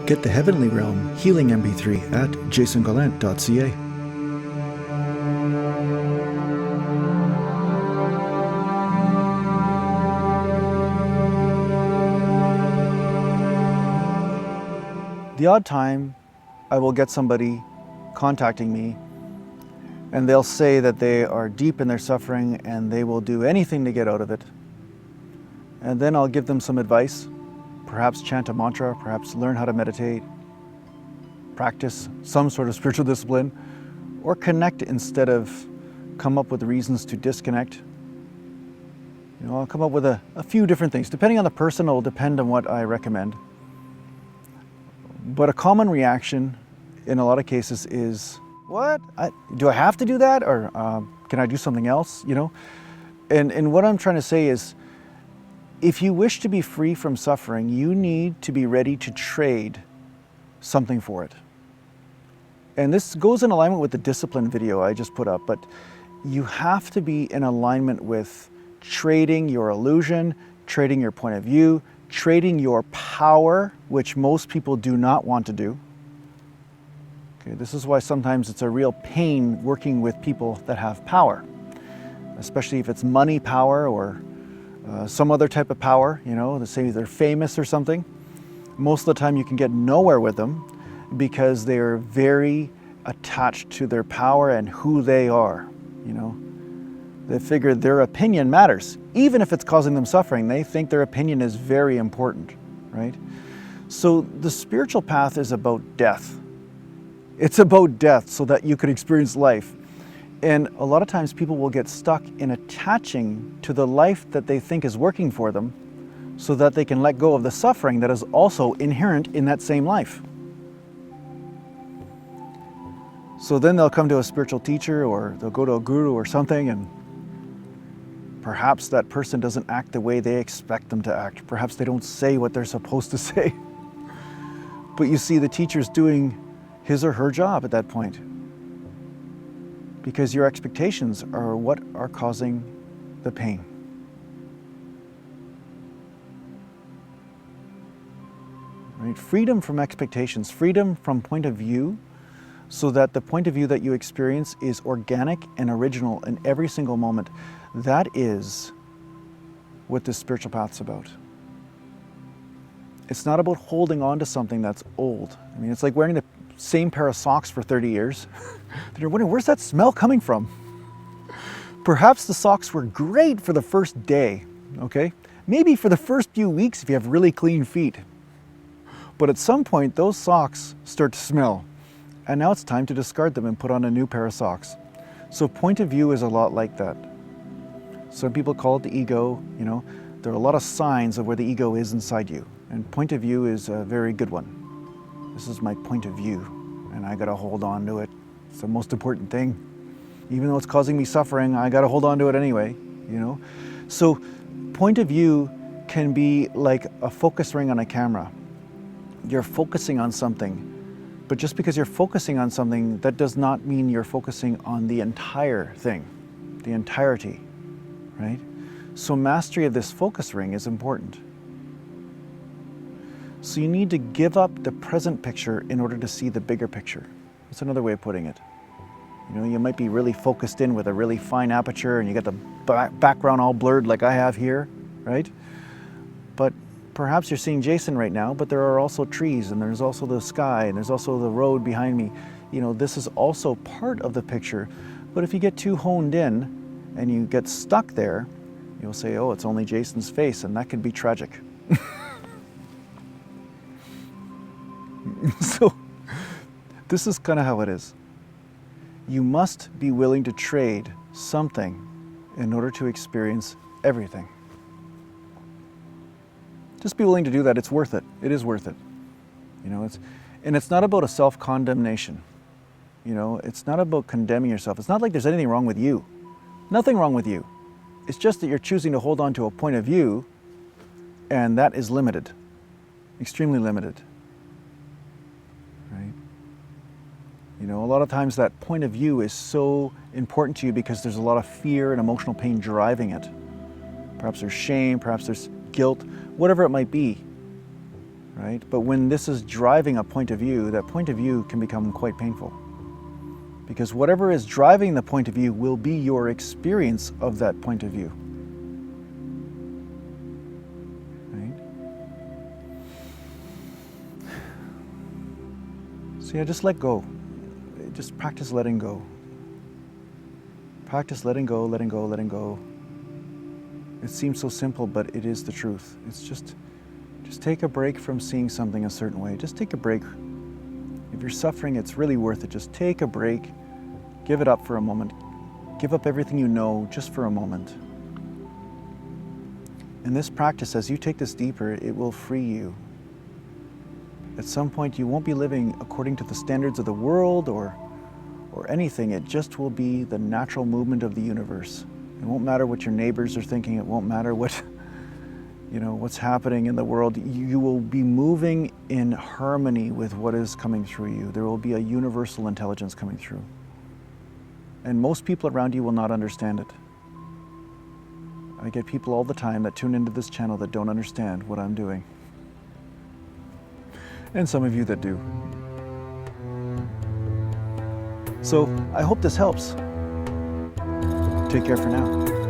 Get the Heavenly Realm Healing MP3 at JasonGallant.ca. The odd time I will get somebody contacting me and they'll say that they are deep in their suffering and they will do anything to get out of it. And then I'll give them some advice, perhaps chant a mantra, perhaps learn how to meditate, practice some sort of spiritual discipline, or connect instead of come up with reasons to disconnect. I'll come up with a few different things. Depending on the person, it will depend on what I recommend. But a common reaction in a lot of cases is, what? Do I have to do that? Or can I do something else? And what I'm trying to say is, if you wish to be free from suffering, you need to be ready to trade something for it. And this goes in alignment with the discipline video I just put up, but you have to be in alignment with trading your illusion, trading your point of view, trading your power, which most people do not want to do. Okay, this is why sometimes it's a real pain working with people that have power, especially if it's money power or some other type of power, let's say they're famous or something. Most of the time you can get nowhere with them because they're very attached to their power and who they are. They figure their opinion matters. Even if it's causing them suffering, they think their opinion is very important, right? So the spiritual path is about death. It's about death so that you could experience life. And a lot of times people will get stuck in attaching to the life that they think is working for them so that they can let go of the suffering that is also inherent in that same life. So then they'll come to a spiritual teacher or they'll go to a guru or something, and perhaps that person doesn't act the way they expect them to act. Perhaps they don't say what they're supposed to say. But you see, the teacher's doing his or her job at that point, because your expectations are what are causing the pain. Right? Freedom from expectations, freedom from point of view, so that the point of view that you experience is organic and original in every single moment. That is what this spiritual path's about. It's not about holding on to something that's old. It's like wearing the same pair of socks for 30 years. Then you're wondering, where's that smell coming from? Perhaps the socks were great for the first day, okay? Maybe for the first few weeks if you have really clean feet. But at some point, those socks start to smell. And now it's time to discard them and put on a new pair of socks. So point of view is a lot like that. Some people call it the ego. There are a lot of signs of where the ego is inside you. And point of view is a very good one. This is my point of view, and I gotta hold on to it. It's the most important thing. Even though it's causing me suffering, I gotta hold on to it anyway, So point of view can be like a focus ring on a camera. You're focusing on something, but just because you're focusing on something, that does not mean you're focusing on the entire thing, the entirety, right? So mastery of this focus ring is important. So you need to give up the present picture in order to see the bigger picture. That's another way of putting it. You might be really focused in with a really fine aperture and you got the background all blurred like I have here, right? But perhaps you're seeing Jason right now, but there are also trees and there's also the sky and there's also the road behind me. This is also part of the picture. But if you get too honed in and you get stuck there, you'll say, oh, it's only Jason's face, and that could be tragic. So this is kind of how it is. You must be willing to trade something in order to experience everything. Just be willing to do that. It's worth it. It is worth it. And it's not about a self-condemnation. It's not about condemning yourself. It's not like there's anything wrong with you. Nothing wrong with you. It's just that you're choosing to hold on to a point of view, and that is limited, extremely limited. Right? A lot of times that point of view is so important to you because there's a lot of fear and emotional pain driving it. Perhaps there's shame, perhaps there's guilt, whatever it might be. right? But when this is driving a point of view, that point of view can become quite painful. Because whatever is driving the point of view will be your experience of that point of view. Right? So yeah, just let go. Just practice letting go. Practice letting go, letting go, letting go. It seems so simple, but it is the truth. It's just take a break from seeing something a certain way. Just take a break. If you're suffering, it's really worth it. Just take a break. Give it up for a moment. Give up everything you know just for a moment. And this practice, as you take this deeper, it will free you. At some point, you won't be living according to the standards of the world or anything. It just will be the natural movement of the universe. It won't matter what your neighbors are thinking. It won't matter what, what's happening in the world. You will be moving in harmony with what is coming through you. There will be a universal intelligence coming through. And most people around you will not understand it. I get people all the time that tune into this channel that don't understand what I'm doing. And some of you that do. So I hope this helps. Take care for now.